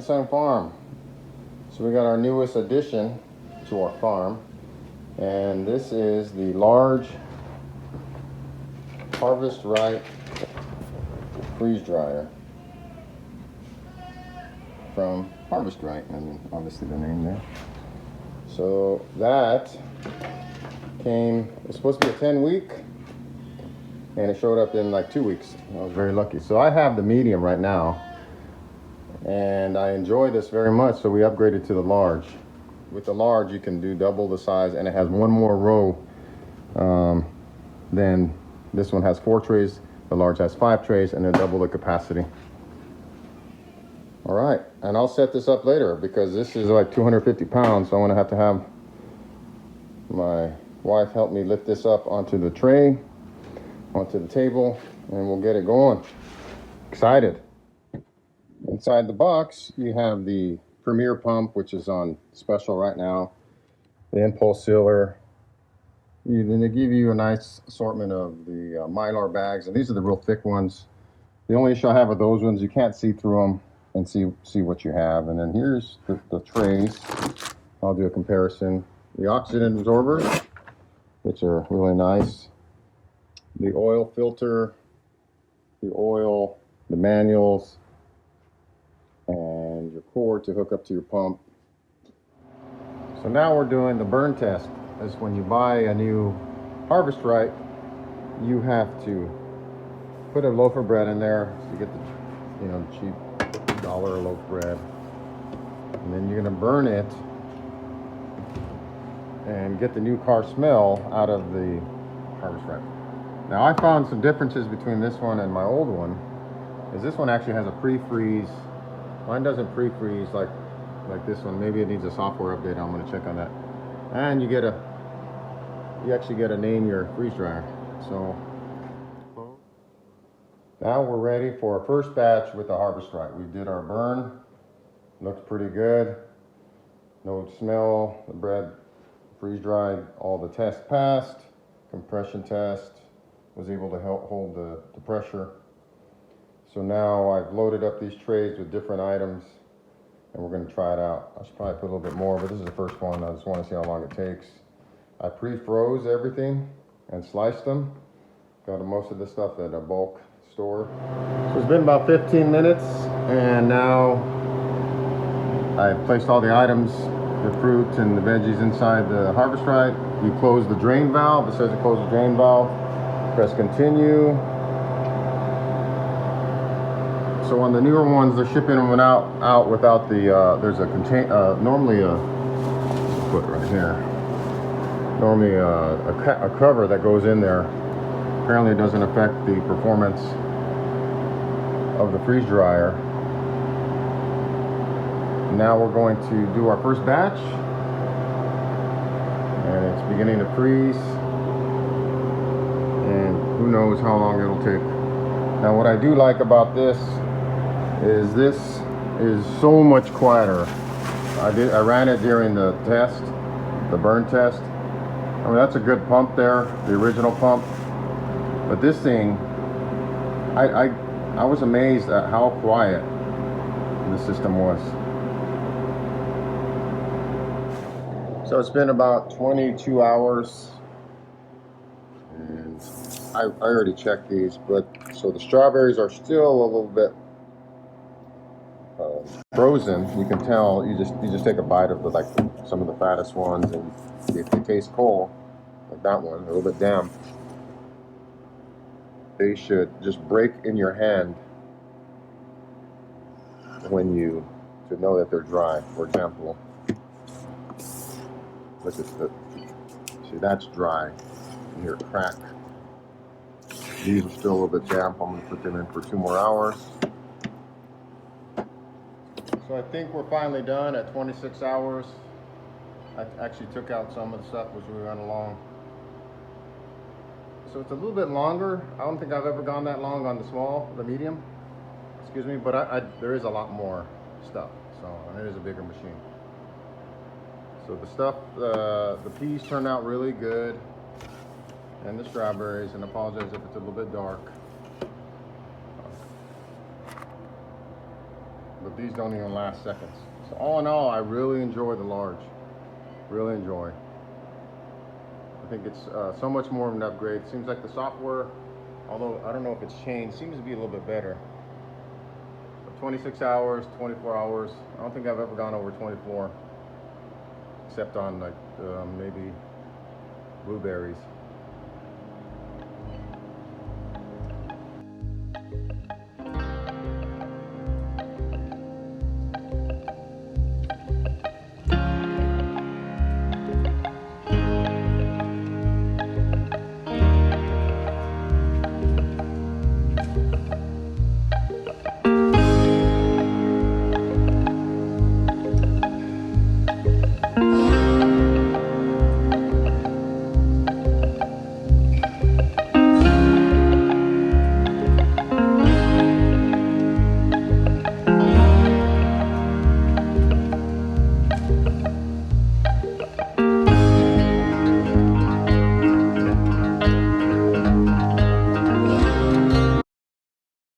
Grandson Farm. So we got our newest addition to our farm, and this is the large Harvest Right freeze dryer from Harvest Right, and obviously the name there. So that came, it's supposed to be a 10-week, and it showed up in like 2 weeks. I was very lucky. So I have the medium right now, and I enjoy this very much, so we upgraded to the large. With the large, you can do double the size, and it has one more row than this one has 4 trays. The large has 5 trays, and then double the capacity. All right, and I'll set this up later because this is like 250 pounds, so I'm gonna have to have my wife help me lift this up onto the tray, onto the table, and we'll get it going. Excited. Inside the box, you have the Premier pump, which is on special right now, the impulse sealer. Then they give you a nice assortment of the Mylar bags, and these are the real thick ones. The only issue I have with those ones, you can't see through them and see what you have. And then here's the trays. I'll do a comparison. The oxygen absorbers, which are really nice. The oil filter, the oil, the manuals, and your cord to hook up to your pump. So now we're doing the burn test. That's when you buy a new Harvest Right, you have to put a loaf of bread in there. So you get the cheap dollar loaf bread, and then you're gonna burn it and get the new car smell out of the Harvest Right. Now I found some differences between this one and my old one. Is this one actually has a pre-freeze. Mine doesn't pre-freeze like this one. Maybe it needs a software update. I'm going to check on that. And you actually get to name your freeze dryer. So now we're ready for our first batch with the Harvest Right. We did our burn. Looks pretty good. No smell. The bread freeze dried. All the tests passed. Compression test was able to help hold the pressure. So now I've loaded up these trays with different items, and we're going to try it out. I should probably put a little bit more, but this is the first one. I just want to see how long it takes. I pre-froze everything and sliced them. Got most of the stuff at a bulk store. So it's been about 15 minutes, and now I've placed all the items, the fruit and the veggies inside the Harvest Right. You close the drain valve. It says to close the drain valve. Press continue. So on the newer ones, they're shipping them out without the, there's a normally put right here, normally a cover that goes in there. Apparently it doesn't affect the performance of the freeze dryer. Now we're going to do our first batch, and it's beginning to freeze, and who knows how long it'll take. Now what I do like about this is so much quieter. I ran it during the test, the burn test. I mean, that's a good pump there, the original pump. But this thing, I was amazed at how quiet the system was. So it's been about 22 hours, and I already checked these, but so the strawberries are still a little bit frozen. You can tell. You just take a bite of some of the fattest ones, and if they taste cold, like that one, a little bit damp, they should just break in your hand to know that they're dry. For example, look at see, that's dry. You hear it crack. These are still a little bit damp. I'm going to put them in for 2 more hours. So I think we're finally done at 26 hours. I actually took out some of the stuff as we went along. So it's a little bit longer. I don't think I've ever gone that long on the medium, excuse me, but there is a lot more stuff. So it is a bigger machine. So the stuff, the peas turned out really good, and the strawberries, and I apologize if it's a little bit dark. The these don't even last seconds. So all in all, I really enjoy the large. Really enjoy. I think it's so much more of an upgrade. Seems like the software, although I don't know if it's changed, seems to be a little bit better. 26 hours, 24 hours. I don't think I've ever gone over 24, except on like maybe blueberries.